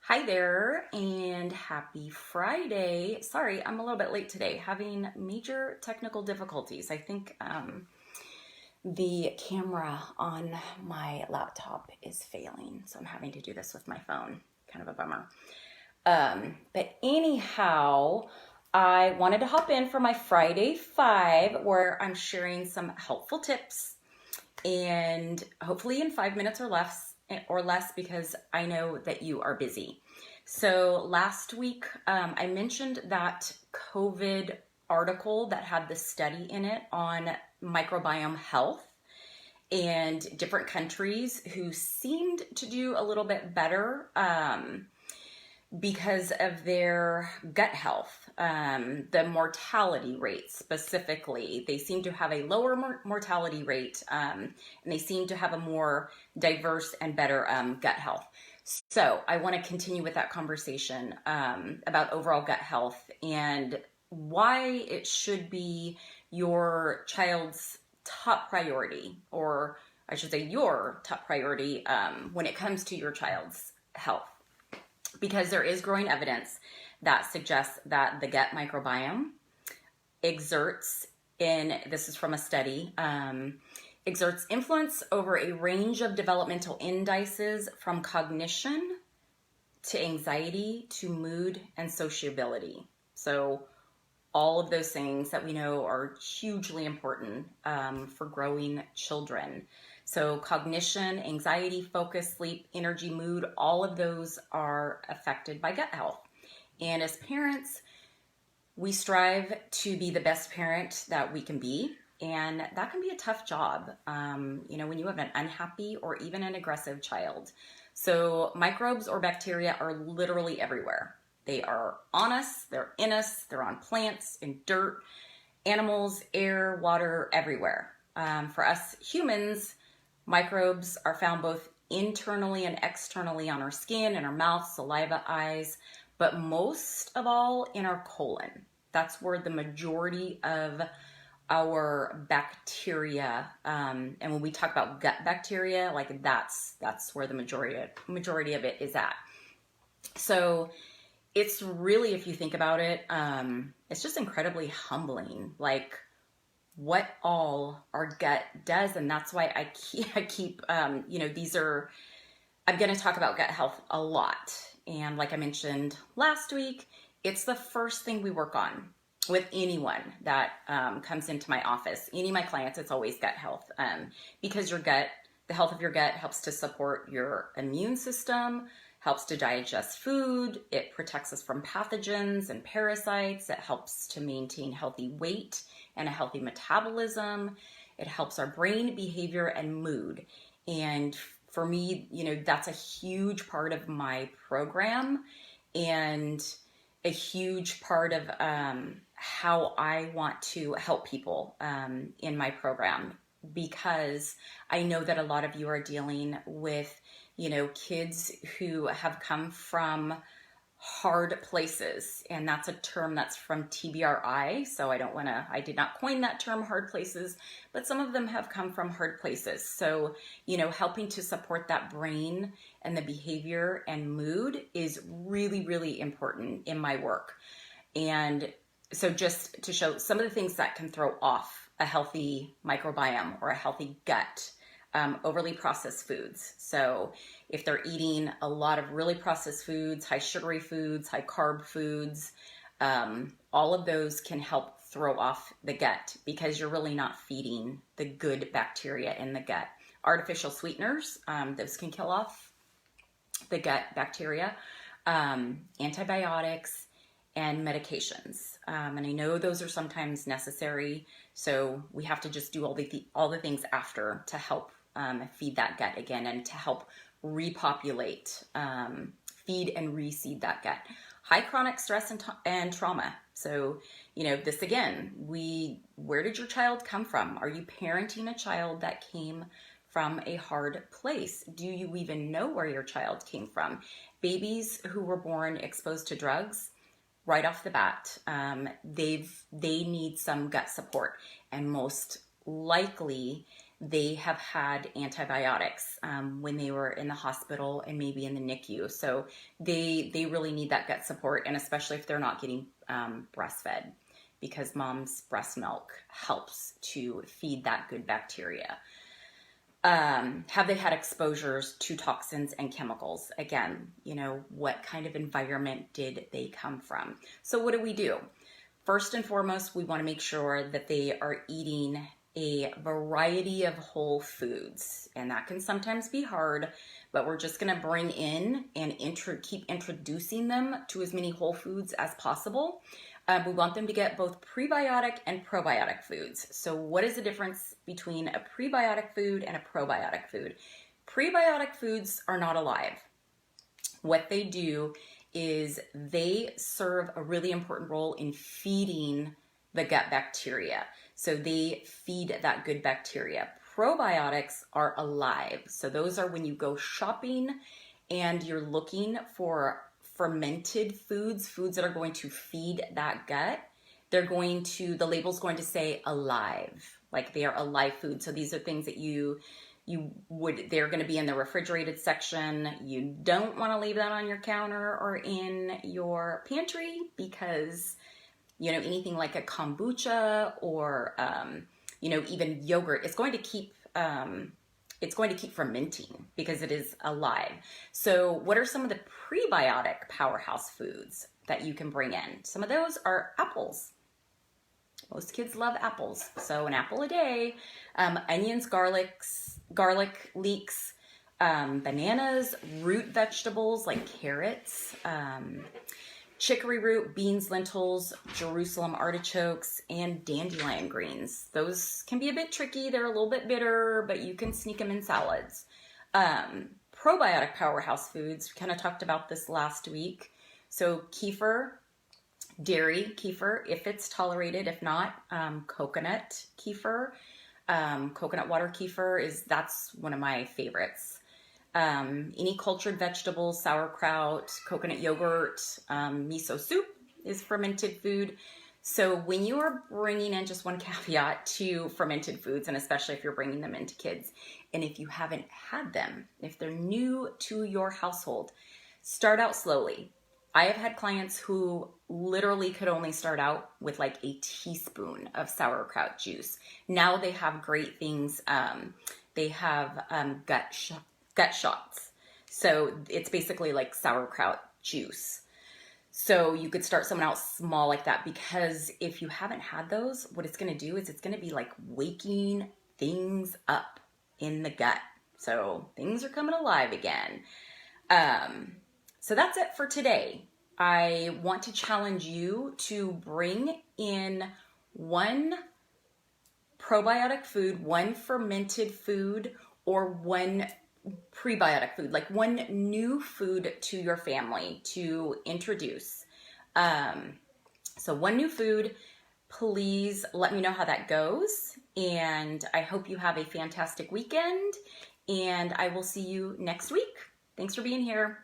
Hi there and happy Friday. Sorry, I'm a little bit late today, having major technical difficulties. I think the camera on my laptop is failing, so I'm having to do this with my phone. Kind of a bummer. But anyhow, I wanted to hop in for my Friday 5 where I'm sharing some helpful tips and hopefully in 5 minutes or less because I know that you are busy. So last week, I mentioned that COVID article that had the study in it on microbiome health and different countries who seemed to do a little bit better because of their gut health. The mortality rate specifically, they seem to have a lower mortality rate and they seem to have a more diverse and better gut health. So I want to continue with that conversation about overall gut health and why it should be your child's top priority, or I should say your top priority when it comes to your child's health. Because there is growing evidence that suggests that the gut microbiome exerts, this is from a study, exerts influence over a range of developmental indices from cognition to anxiety to mood and sociability. So all of those things that we know are hugely important for growing children. So cognition, anxiety, focus, sleep, energy, mood, all of those are affected by gut health. And as parents, we strive to be the best parent that we can be. And that can be a tough job, when you have an unhappy or even an aggressive child. So microbes or bacteria are literally everywhere. They are on us, they're in us, they're on plants, in dirt, animals, air, water, everywhere. For us humans, microbes are found both internally and externally on our skin, in our mouth, saliva, eyes, but most of all in our colon. That's where the majority of our bacteria, and when we talk about gut bacteria, like that's where the majority of it is at. So it's really, if you think about it, it's just incredibly humbling, like what all our gut does. And that's why I keep I'm going to talk about gut health a lot. And like I mentioned last week, it's the first thing we work on with anyone that comes into my office. Any of my clients, it's always gut health, because the health of your gut helps to support your immune system, helps to digest food, it protects us from pathogens and parasites, it helps to maintain healthy weight and a healthy metabolism, it helps our brain behavior and mood. And for me, that's a huge part of my program and a huge part of how I want to help people in my program, because I know that a lot of you are dealing with kids who have come from hard places, and that's a term that's from TBRI, so I did not coin that term, hard places, but some of them have come from hard places. So, helping to support that brain and the behavior and mood is really, really important in my work. And so just to show some of the things that can throw off a healthy microbiome or a healthy gut, overly processed foods. So if they're eating a lot of really processed foods, high sugary foods, high carb foods, all of those can help throw off the gut because you're really not feeding the good bacteria in the gut. Artificial sweeteners, those can kill off the gut bacteria, antibiotics, and medications. And I know those are sometimes necessary, so we have to just do all the things after to help feed that gut again and to help repopulate, feed and reseed that gut. High chronic stress and trauma. So, this again, where did your child come from? Are you parenting a child that came from a hard place? Do you even know where your child came from? Babies who were born exposed to drugs, right off the bat, they need some gut support, and most likely they have had antibiotics when they were in the hospital and maybe in the NICU. So they really need that gut support, and especially if they're not getting breastfed, because mom's breast milk helps to feed that good bacteria. Have they had exposures to toxins and chemicals? Again, what kind of environment did they come from? So what do? First and foremost, we want to make sure that they are eating a variety of whole foods, and that can sometimes be hard, but we're just going to bring in and keep introducing them to as many whole foods as possible. We want them to get both prebiotic and probiotic foods. So what is the difference between a prebiotic food and a probiotic food? Prebiotic foods are not alive. What they do is they serve a really important role in feeding the gut bacteria. So they feed that good bacteria. Probiotics are alive. So those are when you go shopping and you're looking for fermented foods that are going to feed that gut. The label's going to say alive, like they are alive food. So these are things that they're going to be in the refrigerated section. You don't want to leave that on your counter or in your pantry, because anything like a kombucha or even yogurt, it's going to keep fermenting because it is alive. So what are some of the prebiotic powerhouse foods that you can bring in? Some of those are apples. Most kids love apples, so an apple a day. Onions, garlic, leeks, bananas, root vegetables like carrots, chicory root, beans, lentils, Jerusalem artichokes, and dandelion greens. Those can be a bit tricky. They're a little bit bitter, but you can sneak them in salads. Probiotic powerhouse foods, we kind of talked about this last week. So kefir, dairy kefir, if it's tolerated. If not, coconut kefir. Coconut water kefir that's one of my favorites. Any cultured vegetables, sauerkraut, coconut yogurt, miso soup is fermented food. So when you are bringing in, just one caveat to fermented foods, and especially if you're bringing them into kids, and if you haven't had them, if they're new to your household, start out slowly. I have had clients who literally could only start out with like a teaspoon of sauerkraut juice. Now they have great things. They have gut shots. So it's basically like sauerkraut juice. So you could start someone out small like that, because if you haven't had those, what it's going to do is it's going to be like waking things up in the gut. So things are coming alive again. So that's it for today. I want to challenge you to bring in one probiotic food, one fermented food, or one prebiotic food, like one new food to your family to introduce. So one new food. Please let me know how that goes. And I hope you have a fantastic weekend. And I will see you next week. Thanks for being here.